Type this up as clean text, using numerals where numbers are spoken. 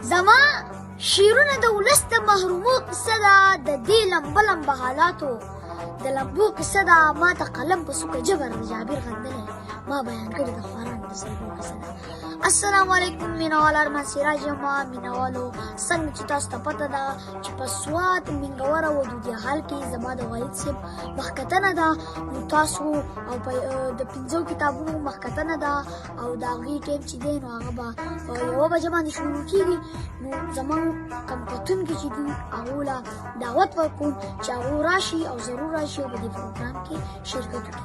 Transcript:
زما شعرونه د ولس د محرومو قصه ده، د دې لمبه لمبه حالاتو د لمبو قصه ده. ما ته قلم په سوکه جبر د جابر غندلی، ما بیان کړې د خوارانو د سلګو قصه ده. السلام علیکم مینوال ارمان سراج یم. مینوالو څنګه چې تاسو ته پته ده چې په سوات منګوره و دودیا حال کې زما د والد صاحب مخکتنه ده، نو تاسو او د 5 کتابونو مخکتنه ده او د هغې ټیم چې دی نو هغه به په 1 بجه باندې شروع کېږي. نو زموږ کم کتونکي چې دي هغو له دعوت ورکوم چې هغو راشي او ضرور راشي او په دې پروګرام کې شرکت وکړي.